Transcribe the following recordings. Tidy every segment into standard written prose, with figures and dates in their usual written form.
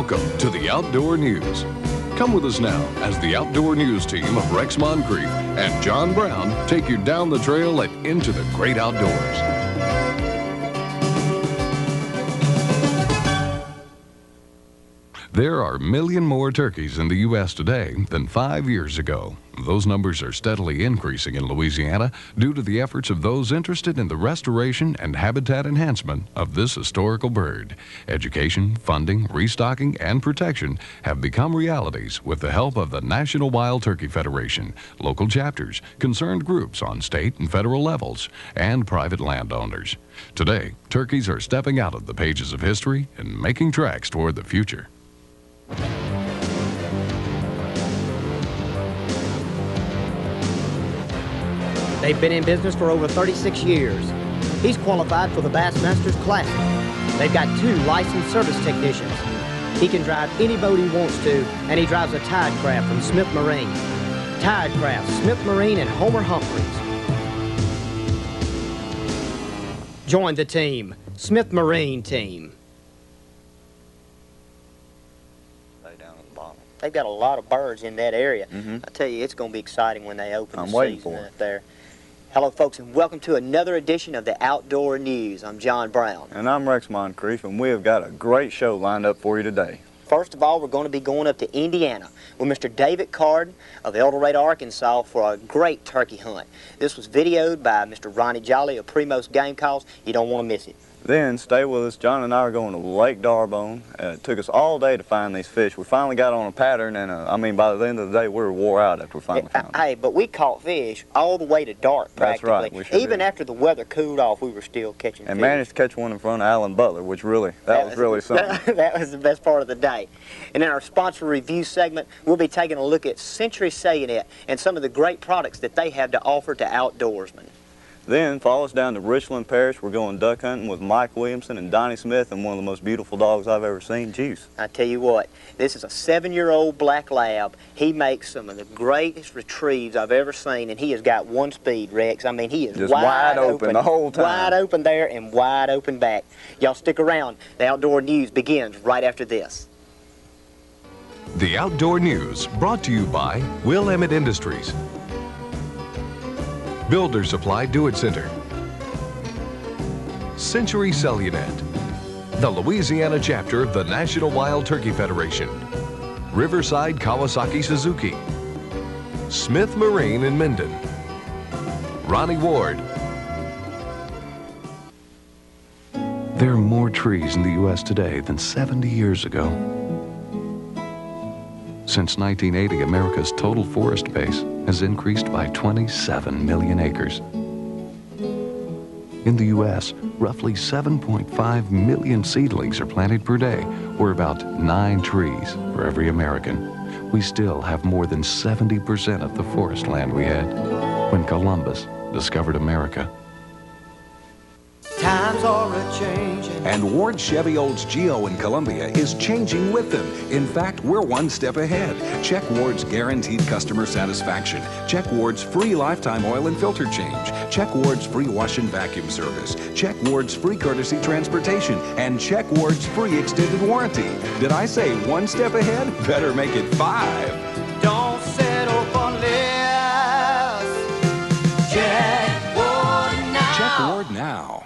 Welcome to the Outdoor News. Come with us now as the Outdoor News team of Rex Moncrief and John Brown take you down the trail and into the great outdoors. There are a million more turkeys in the U.S. today than 5 years ago. Those numbers are steadily increasing in Louisiana due to the efforts of those interested in the restoration and habitat enhancement of this historical bird. Education, funding, restocking, and protection have become realities with the help of the National Wild Turkey Federation, local chapters, concerned groups on state and federal levels, and private landowners. Today, turkeys are stepping out of the pages of history and making tracks toward the future. They've been in business for over 36 years. He's qualified for the Bassmasters Classic. They've got 2 licensed service technicians. He can drive any boat he wants to, and he drives a Tide Craft from Smith Marine. Tide Craft, Smith Marine, and Homer Humphreys. Join the team, Smith Marine team. They've got a lot of birds in that area. I tell you, it's going to be exciting when they open the season up there. Hello, folks, and welcome to another edition of the Outdoor News. I'm John Brown. And I'm Rex Moncrief, and we have got a great show lined up for you today. First of all, we're going to be going up to Indiana with Mr. David Carden of El Dorado, Arkansas, for a great turkey hunt. This was videoed by Mr. Ronnie Jolly of Primos Game Calls. You don't want to miss it. Then, stay with us. John and I are going to Lake D'Arbonne. It took us all day to find these fish. We finally got on a pattern, and I mean, by the end of the day, we were wore out after we finally found them. Hey, but we caught fish all the way to dark, practically. That's right. We sure Even did. after the weather cooled off, we were still catching fish. And managed to catch one in front of Allen Butler, which really, that was really something. That was the best part of the day. And in our sponsor review segment, we'll be taking a look at Century Cellunet and some of the great products that they have to offer to outdoorsmen. Then, follow us down to Richland Parish. We're going duck hunting with Mike Williamson and Donnie Smith and one of the most beautiful dogs I've ever seen, Juice. I tell you what, this is a 7-year-old black lab. He makes some of the greatest retrieves I've ever seen, and he has got one speed, Rex. I mean, he is just wide open the whole time. Wide open there and wide open back. Y'all stick around. The Outdoor News begins right after this. The Outdoor News, brought to you by Willamette Industries, Builder Supply Do-It Center, Century Cellunet, the Louisiana chapter of the National Wild Turkey Federation, Riverside Kawasaki Suzuki, Smith Marine in Minden, Ronnie Ward. There are more trees in the U.S. today than 70 years ago. Since 1980, America's total forest base has increased by 27 million acres. In the U.S., roughly 7.5 million seedlings are planted per day, or about 9 trees for every American. We still have more than 70% of the forest land we had when Columbus discovered America. Times are a-changing. And Ward Chevy Olds Geo in Columbia is changing with them. In fact, we're one step ahead. Check Ward's guaranteed customer satisfaction. Check Ward's free lifetime oil and filter change. Check Ward's free wash and vacuum service. Check Ward's free courtesy transportation. And check Ward's free extended warranty. Did I say one step ahead? Better make it 5. Don't settle for less. Check Ward now. Check Ward now.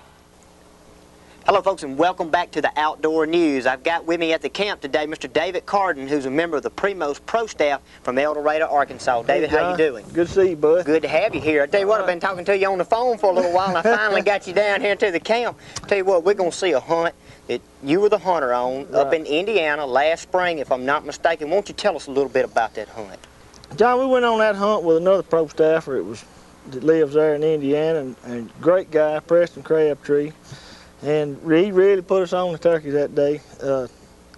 Hello, folks, and welcome back to the Outdoor News. I've got with me at the camp today Mr. David Carden, who's a member of the Primos Pro Staff from El Dorado, Arkansas. David, hey, how you doing? Good to see you, bud. Good to have you here. I tell you what, I've been talking to you on the phone for a little while, and I finally got you down here to the camp. Tell you what, we're going to see a hunt that you were the hunter on up in Indiana last spring, if I'm not mistaken. Won't you tell us a little bit about that hunt? John, we went on that hunt with another pro staffer that lives there in Indiana, and great guy, Preston Crabtree. And he really put us on the turkeys that day.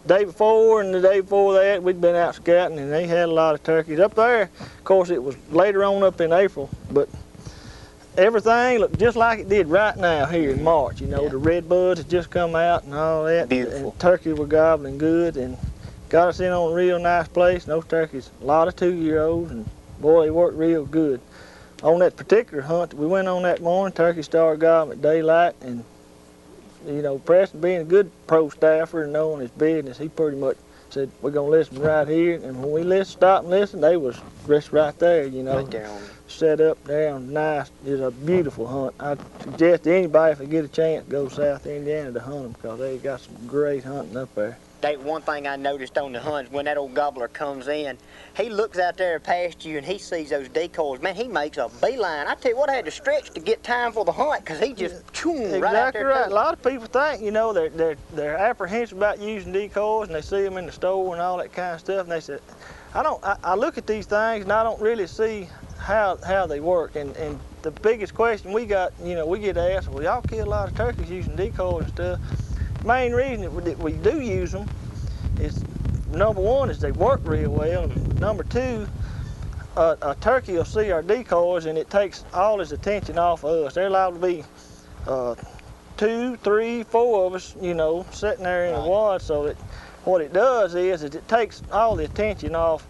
Day before and the day before that, we'd been out scouting, and they had a lot of turkeys up there. Of course, it was later on up in April, but everything looked just like it did right now here in March. You know, Yeah. the red buds had just come out and all that. Beautiful. And turkeys were gobbling good, and got us in on a real nice place. And those turkeys, a lot of 2-year-olds, and boy, they worked real good. On that particular hunt we went on that morning, turkeys started gobbling at daylight, and you know, Preston being a good pro staffer and knowing his business, he pretty much said, we're gonna listen right here. And when we stopped and listened, they was just right there, you know. Right there on it. Set up there, nice. It's a beautiful hunt. I suggest to anybody, if they get a chance, go south Indiana to hunt them, because they got some great hunting up there. Dave, one thing I noticed on the hunts, when that old gobbler comes in, he looks out there past you and he sees those decoys. Man, he makes a beeline. I tell you what, I had to stretch to get time for the hunt, because he just Exactly right out there. right. A lot of people think, you know, they're apprehensive about using decoys, and they see them in the store and all that kind of stuff, and they said, I look at these things and I don't really see how they work. And the biggest question we got, you know, we get asked, well, y'all kill a lot of turkeys using decoys and stuff. Main reason that we do use them is, number one, is they work real well, and number two, a turkey will see our decoys and it takes all his attention off of us. They're allowed to be 2, 3, 4 of us, you know, sitting there in the wad, so that what it does is it takes all the attention off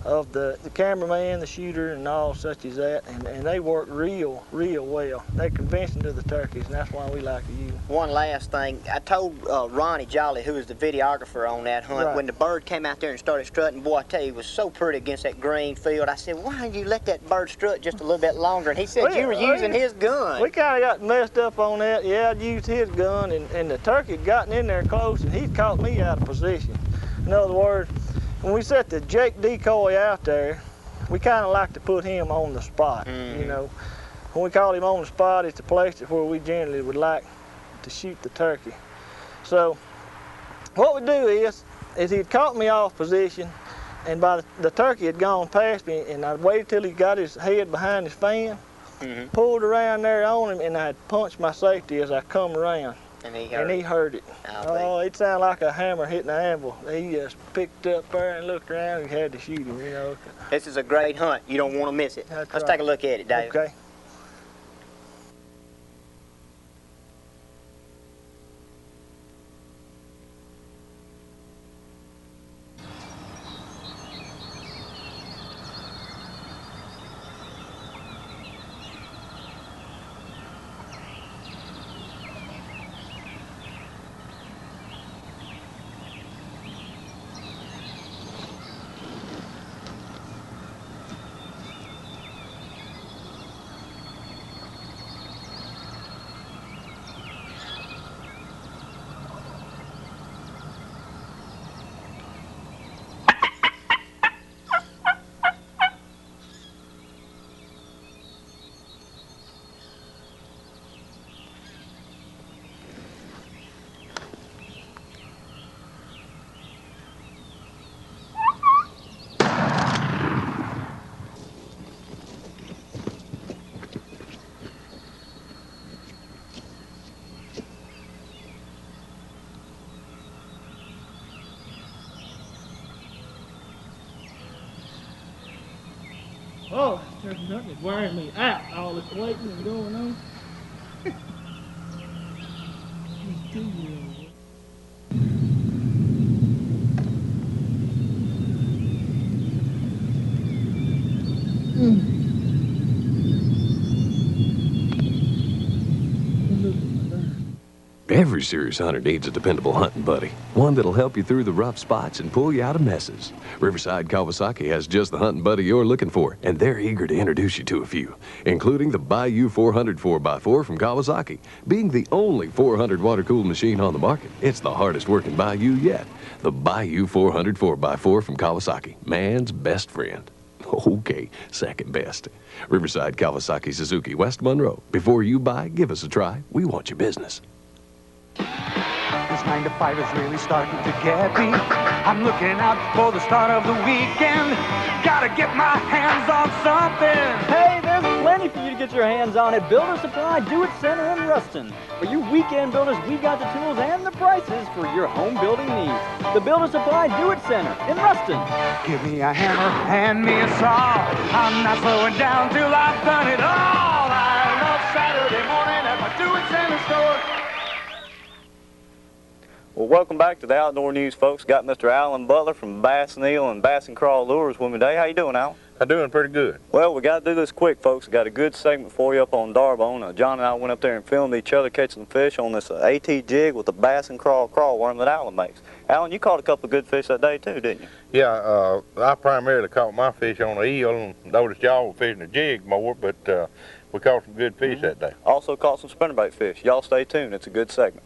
of the cameraman, the shooter, and all such as that, and they work real well. They're convincing to the turkeys, and that's why we like to use them. One last thing, I told Ronnie Jolly, who was the videographer on that hunt, Right. when the bird came out there and started strutting, boy, I tell you, it was so pretty against that green field. I said, why didn't you let that bird strut just a little bit longer? And he said, you were using his gun. We kind of got messed up on that. Yeah, I'd used his gun, and the turkey had gotten in there close, and he'd caught me out of position. In other words, when we set the Jake decoy out there, we kind of like to put him on the spot, you know. When we call him on the spot, it's the place where we generally would like to shoot the turkey. So what we do is he'd caught me off position, and by the turkey had gone past me, and I'd waited till he got his head behind his fan, pulled around there on him, and I'd punched my safety as I come around. And he heard it. Oh, it sounded like a hammer hitting an anvil. He just picked up there and looked around and had to shoot him, you know. This is a great hunt. You don't want to miss it. That's Let's right. take a look at it, Dave. Okay. Oh, there's nothing that's wearing me out, all this waiting and going on. These 2-year-olds. Every serious hunter needs a dependable hunting buddy, one that'll help you through the rough spots and pull you out of messes. Riverside Kawasaki has just the hunting buddy you're looking for, and they're eager to introduce you to a few, including the Bayou 400 4x4 from Kawasaki. Being the only 400 water-cooled machine on the market, it's the hardest working Bayou yet. The Bayou 400 4x4 from Kawasaki, man's best friend. Okay, second best. Riverside Kawasaki Suzuki, West Monroe. Before you buy, give us a try. We want your business. This 9 to 5 is really starting to get me. I'm looking out for the start of the weekend. Gotta get my hands on something. Hey, there's plenty for you to get your hands on at Builder Supply Do It Center in Ruston. For you weekend builders, we got the tools and the prices for your home building needs. The Builder Supply Do It Center in Ruston. Give me a hammer, hand me a saw. I'm not slowing down till I've done it all. I love Saturday morning at my Do It Center store. Well, welcome back to the Outdoor News, folks. Got Mr. Allen Butler from Bass and Eel and Bass and Crawl Lures with me today. How you doing, Allen? I'm doing pretty good. Well, we got to do this quick, folks. Got a good segment for you up on Darbone. John and I went up there and filmed each other catching fish on this AT jig with the Bass and Crawl worm that Allen makes. Allen, you caught a couple of good fish that day too, didn't you? Yeah, I primarily caught my fish on the eel and noticed y'all were fishing the jig more, but we caught some good fish that day. Also caught some spinnerbait fish. Y'all stay tuned. It's a good segment.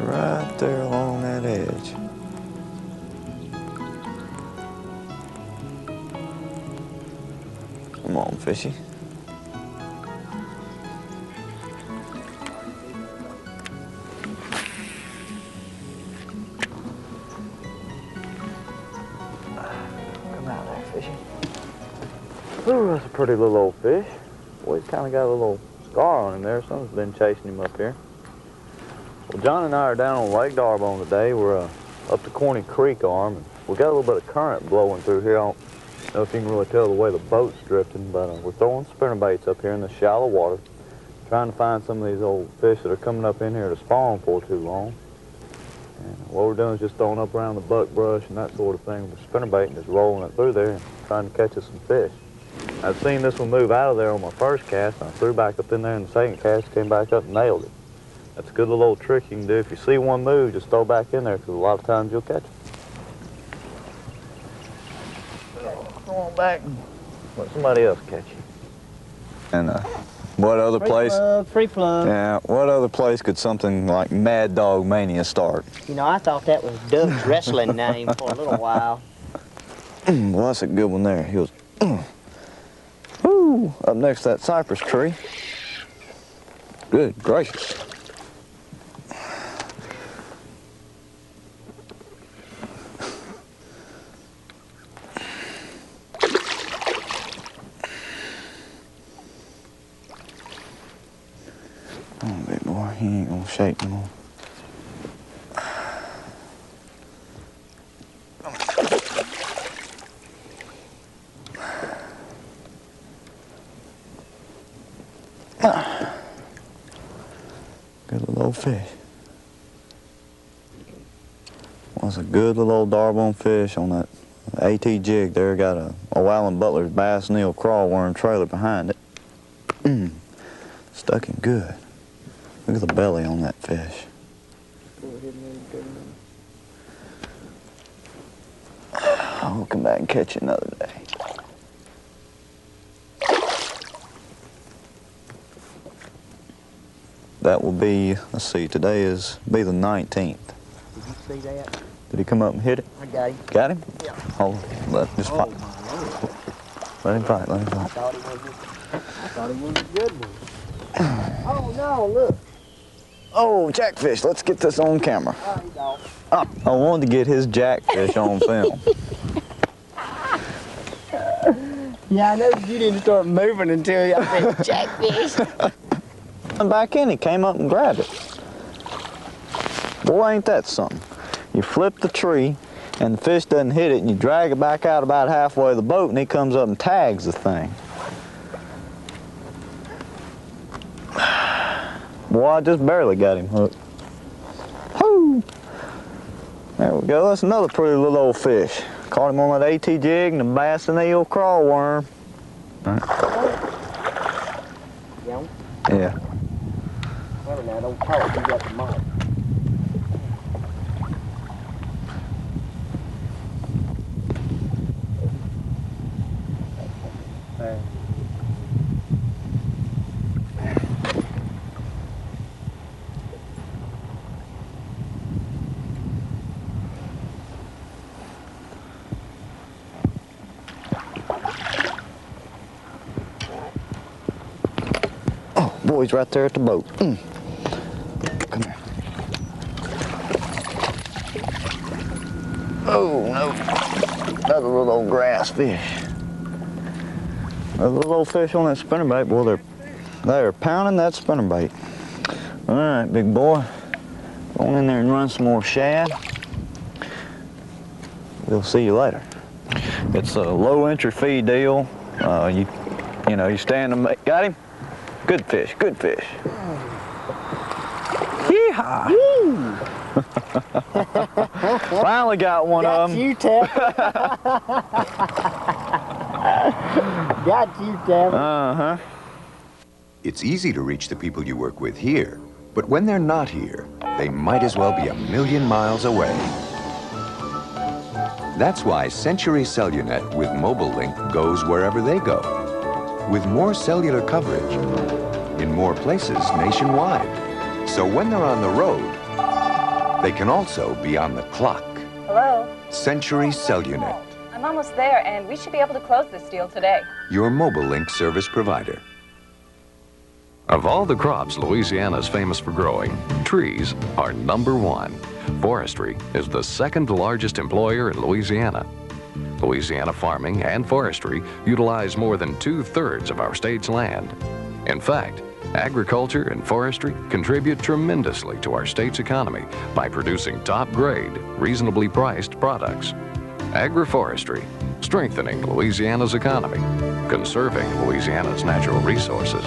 Right there along that edge. Come on, fishy. Come out there, fishy. Ooh, that's a pretty little old fish. Boy, he's kind of got a little scar on him there. Something's been chasing him up here. Well, John and I are down on Lake Darbone today. We're up the Corny Creek arm. And we got a little bit of current blowing through here. I don't know if you can really tell the way the boat's drifting, but we're throwing spinnerbaits up here in the shallow water, trying to find some of these old fish that are coming up in here to spawn for too long. And what we're doing is just throwing up around the buckbrush and that sort of thing with the spinnerbait and just rolling it through there and trying to catch us some fish. I've seen this one move out of there on my first cast, and I threw back up in there in the second cast, came back up and nailed it. That's a good little old trick you can do. If you see one move, just throw back in there, because a lot of times you'll catch it. Come on back and let somebody else catch you. And what other place? Free plug. Yeah, what other place could something like Mad Dog Mania start? You know, I thought that was Doug's wrestling name for a little while. Well, that's a good one there. He was, woo, up next to that cypress tree. Good gracious. Oh, big boy, he ain't gonna shake no more. Good little old fish. Was a good little old Darbone fish on that AT jig there. Got a Allen Butler's Bass and Eel crawl worm trailer behind it. Stuck him good. Look at the belly on that fish. I'll come back and catch you another day. That will be, let's see, today is be the 19th. Did you see that? Did he come up and hit it? I got him. Got him? Yeah. Hold on. Just fight. Let him fight, let him I fight. thought he was a good one. Oh no, look. Oh, jackfish, let's get this on camera. I wanted to get his jackfish on film. Yeah, I know you didn't start moving until I said jackfish. And back in, he came up and grabbed it. Boy, ain't that something. You flip the tree, and the fish doesn't hit it, and you drag it back out about halfway of the boat, and he comes up and tags the thing. Boy, I just barely got him hooked. Whoo! There we go. That's another pretty little old fish. Caught him on that AT jig and the Bass and Eel crawl worm. Right. Yeah. Remember now, don't talk, you got the mic. Oh, he's right there at the boat. Come here. Oh, no. Another little old grass fish. Another little old fish on that spinnerbait. Boy, they're pounding that spinnerbait. All right, big boy. Go on in there and run some more shad. We'll see you later. It's a low entry fee deal. You know, you stand and got him? Good fish, good fish. Yeehaw! Finally got one of them. Got you, Tapper. Got you, Tapper. Uh-huh. It's easy to reach the people you work with here, but when they're not here, they might as well be a million miles away. That's why Century Cellunet with Mobile Link goes wherever they go, with more cellular coverage in more places nationwide. So when they're on the road, they can also be on the clock. Hello? Century Cellunet, I'm almost there, and we should be able to close this deal today. your Mobile Link service provider. Of all the crops Louisiana is famous for growing, trees are #1. Forestry is the second largest employer in Louisiana. Louisiana farming and forestry utilize more than 2/3 of our state's land. In fact, agriculture and forestry contribute tremendously to our state's economy by producing top-grade, reasonably priced products. Agroforestry, strengthening Louisiana's economy, conserving Louisiana's natural resources.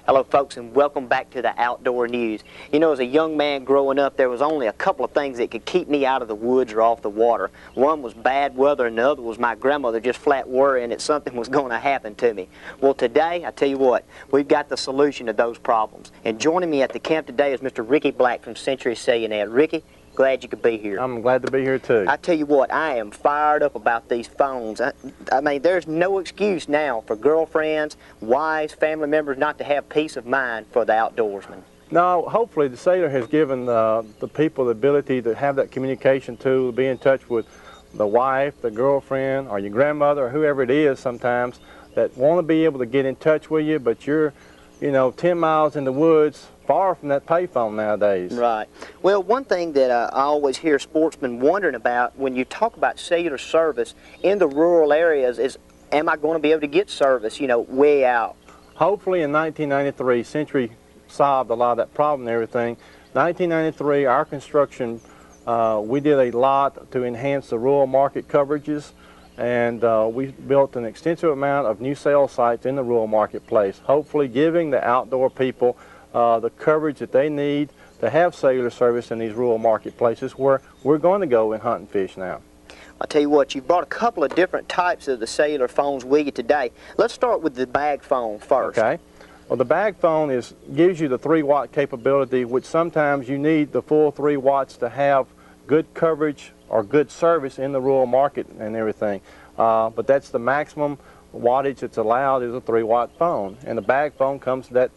Hello folks, and welcome back to the Outdoor News. You know, as a young man growing up, there was only a couple of things that could keep me out of the woods or off the water. One was bad weather, and the other was my grandmother just flat worrying that something was going to happen to me. Well, today, I tell you what, we've got the solution to those problems. And joining me at the camp today is Mr. Rikki Black from Century Cellunet. Rikki, glad you could be here. I'm glad to be here too. I tell you what, I am fired up about these phones. I mean, there's no excuse now for girlfriends, wives, family members not to have peace of mind for the outdoorsman. No, hopefully the cellular has given the people the ability to have that communication tool, be in touch with the wife, the girlfriend, or your grandmother, or whoever it is sometimes that want to be able to get in touch with you, but you're, you know, 10 miles in the woods, far from that payphone nowadays. Right. Well, one thing that I always hear sportsmen wondering about when you talk about cellular service in the rural areas is, am I going to be able to get service, you know, way out? Hopefully in 1993, Century solved a lot of that problem and everything. 1993, our construction, we did a lot to enhance the rural market coverages, and we built an extensive amount of new cell sites in the rural marketplace, hopefully giving the outdoor people the coverage that they need to have cellular service in these rural marketplaces where we're going to go and hunt and fish now. I'll tell you what, you brought a couple of different types of the cellular phones with you today. Let's start with the bag phone first. Okay. Well, the bag phone gives you the 3-watt capability, which sometimes you need the full 3 watts to have good coverage or good service in the rural market and everything. But that's the maximum wattage that's allowed is a 3-watt phone. And the bag phone comes to that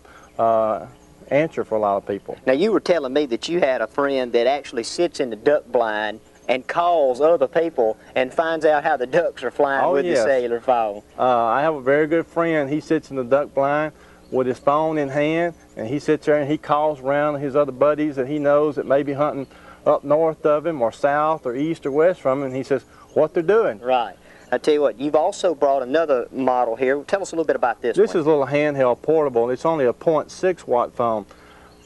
answer for a lot of people. Now, you were telling me that you had a friend that actually sits in the duck blind and calls other people and finds out how the ducks are flying with the cellular phone. I have a very good friend. He sits in the duck blind with his phone in hand, and he sits there and he calls around his other buddies that he knows that may be hunting up north of him or south or east or west from him, and he says what they're doing. Right. I tell you what, you've also brought another model here. Tell us a little bit about this one. This is a little handheld portable. It's only a 0.6 watt phone.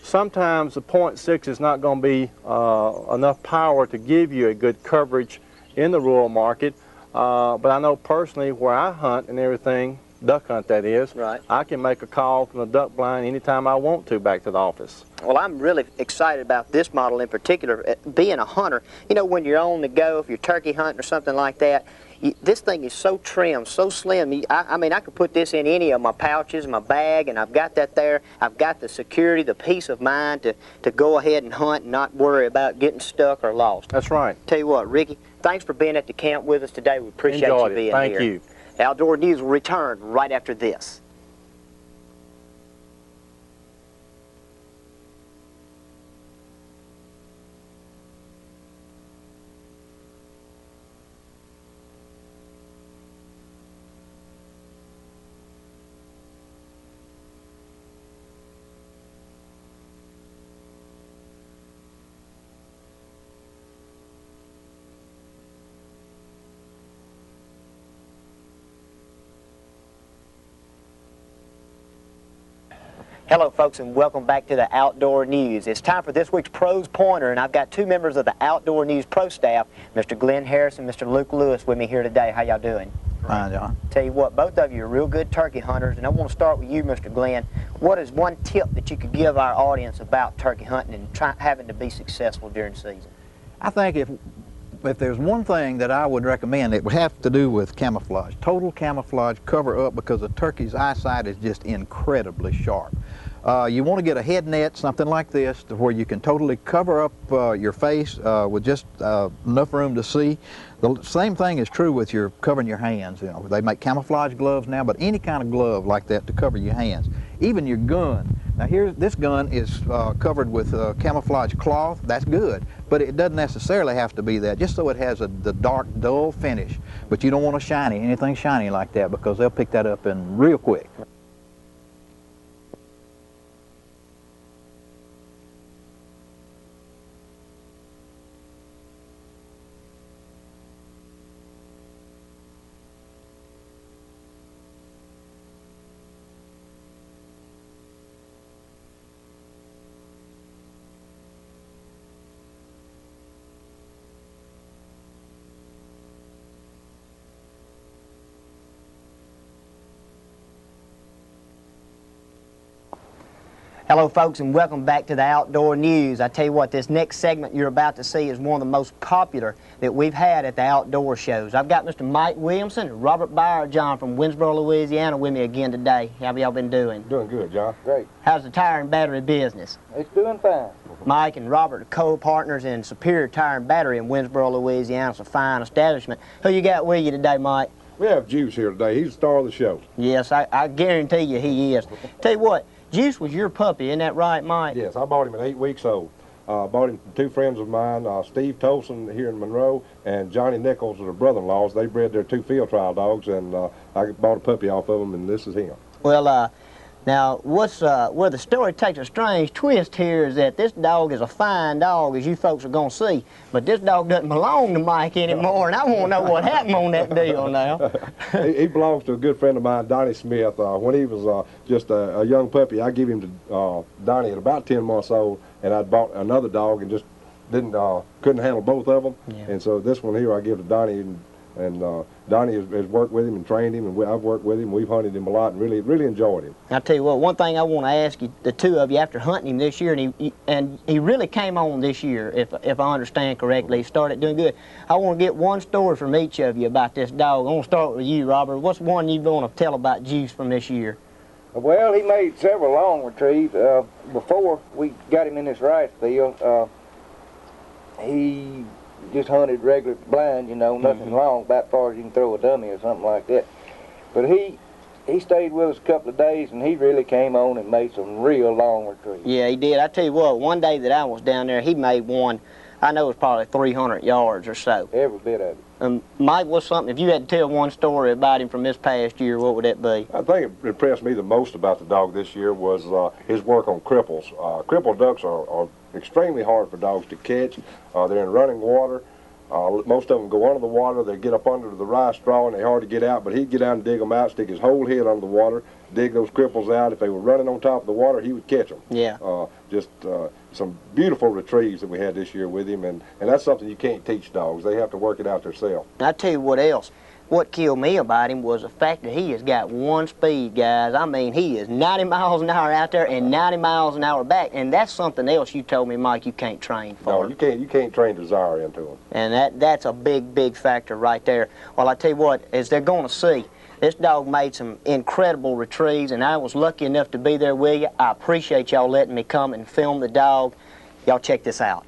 Sometimes the 0.6 is not going to be enough power to give you a good coverage in the rural market, but I know personally where I hunt and everything, duck hunt that is, right. I can make a call from the duck blind anytime I want to back to the office. Well, I'm really excited about this model in particular. Being a hunter, you know, when you're on the go, if you're turkey hunting or something like that, this thing is so trim, so slim. I mean, I could put this in any of my pouches, my bag, and I've got that there. I've got the security, the peace of mind to go ahead and hunt and not worry about getting stuck or lost. That's right. Tell you what, Rikki, thanks for being at the camp with us today. We appreciate you being here. Thank you. Outdoor News will return right after this. Hello folks, and welcome back to the Outdoor News. It's time for this week's Pros Pointer, and I've got two members of the Outdoor News Pro staff, Mr. Glenn Harris and Mr. Luke Lewis, with me here today. How y'all doing? Fine, John. Tell you what, both of you are real good turkey hunters, and I want to start with you, Mr. Glenn. What is one tip that you could give our audience about turkey hunting and having to be successful during the season? I think if there's one thing that I would recommend, it would have to do with camouflage. Total camouflage, cover up, because a turkey's eyesight is just incredibly sharp. You want to get a head net, something like this, to where you can totally cover up your face with just enough room to see. The same thing is true with your covering your hands. You know, they make camouflage gloves now, but any kind of glove like that to cover your hands. Even your gun. Now this gun is covered with camouflage cloth. That's good, but it doesn't necessarily have to be that. Just so it has the dark, dull finish. But you don't want anything shiny like that, because they'll pick that up in real quick. Hello folks, and welcome back to the Outdoor News. I tell you what, this next segment you're about to see is one of the most popular that we've had at the outdoor shows. I've got Mr. Mike Williamson and Robert John from Winsboro, Louisiana with me again today. How have y'all been doing? Doing good, John. Great. How's the tire and battery business? It's doing fine. Mike and Robert are co-partners in Superior Tire and Battery in Winsboro, Louisiana. It's a fine establishment. Who you got with you today, Mike? We have Juice here today. He's the star of the show. Yes, I guarantee you he is. Tell you what, Juice was your puppy, isn't that right, Mike? Yes, I bought him at 8 weeks old. Bought him from two friends of mine, Steve Tolson here in Monroe, and Johnny Nichols, are brother-in-laws. They bred their two field trial dogs, and I bought a puppy off of them, and this is him. Well, now, where the story takes a strange twist here is that this dog is a fine dog, as you folks are going to see, but this dog doesn't belong to Mike anymore, and I want to know what happened on that deal now. He belongs to a good friend of mine, Donnie Smith. When he was just a young puppy, I gave him to Donnie at about 10 months old, and I bought another dog and just couldn't handle both of them. Yeah. And so this one here I give to Donnie, and Donnie has worked with him and trained him, and I've worked with him. We've hunted him a lot and really enjoyed him. I'll tell you what, one thing I want to ask you, the two of you, after hunting him this year, and he really came on this year, if I understand correctly. He started doing good. I want to get one story from each of you about this dog. I want to start with you, Robert. What's one you want to tell about Juice from this year? Well, he made several long retrieves. Before we got him in this rice field, he just hunted regular blind, you know, nothing long, about as far as you can throw a dummy or something like that. But he stayed with us a couple of days, and he really came on and made some real long retrieves. Yeah, he did. I tell you what, one day that I was down there, he made one, I know it was probably 300 yards or so. Every bit of it. Mike, what's something, if you had to tell one story about him from this past year, what would that be? I think it impressed me the most about the dog this year was his work on cripples. Crippled ducks are extremely hard for dogs to catch. They're in running water. Most of them go under the water. They get up under the rice straw, and they're hard to get out, but he'd get out and dig them out, stick his whole head under the water, dig those cripples out. If they were running on top of the water, he would catch them. Yeah. Just some beautiful retrieves that we had this year with him, and that's something you can't teach dogs. They have to work it out themselves. I'll tell you what else. What killed me about him was the fact that he has got one speed, guys. I mean, he is 90 miles an hour out there and 90 miles an hour back, and that's something else you told me, Mike, you can't train for. No, you can't train desire into him. And that's a big factor right there. Well, I tell you what, as they're going to see, this dog made some incredible retrieves, and I was lucky enough to be there with you. I appreciate y'all letting me come and film the dog. Y'all check this out.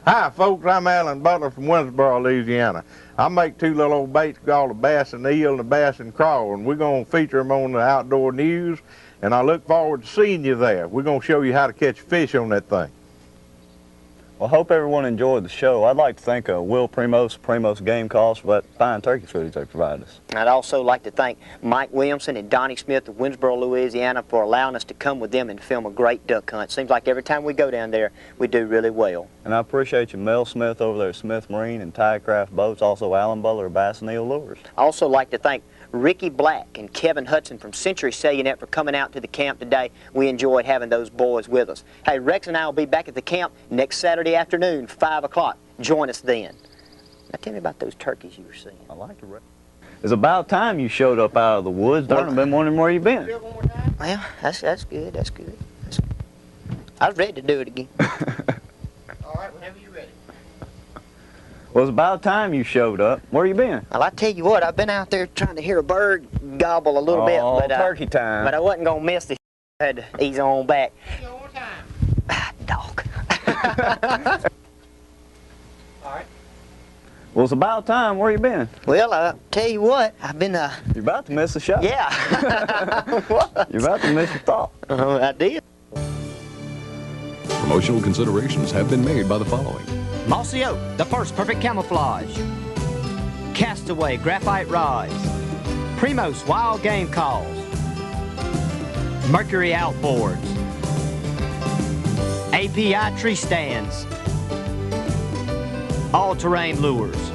Hi folks, I'm Allen Butler from Winterboro, Louisiana. I make two little old baits called the bass and eel and the bass and crawl, and we're going to feature them on the outdoor news, and I look forward to seeing you there. We're going to show you how to catch fish on that thing. Well, I hope everyone enjoyed the show. I'd like to thank Will Primos Game Calls, for that fine turkey footage they provided us. I'd also like to thank Mike Williamson and Donnie Smith of Winsboro, Louisiana for allowing us to come with them and film a great duck hunt. Seems like every time we go down there, we do really well. And I appreciate you, Mel Smith over there at Smith Marine and Tigercraft Boats, also Allen Butler of Bass and Eel Lures. I also like to thank Rikki Black and Kevin Hudson from Century Cellunet for coming out to the camp today. We enjoyed having those boys with us. Hey, Rex and I will be back at the camp next Saturday afternoon, 5 o'clock. Join us then. Now tell me about those turkeys you were seeing. I like it, Rex. It's about time you showed up out of the woods. Darn, I've been wondering where you've been. Well, that's good, that's good. I was ready to do it again. All right, whenever you're ready. Well, it's about time you showed up. Where you been? Well, I tell you what, I've been out there trying to hear a bird gobble a little bit. But, turkey time. But I wasn't going to miss the I had to ease on back. Dog. All right. Well, it's about time. Where you been? Well, I tell you what, I've been, You're about to miss the shot. Yeah. What? You're about to miss your thought. I did. Promotional considerations have been made by the following. Mossy Oak, the first perfect camouflage. Castaway graphite rods. Primos wild game calls. Mercury outboards. API tree stands. All-terrain lures.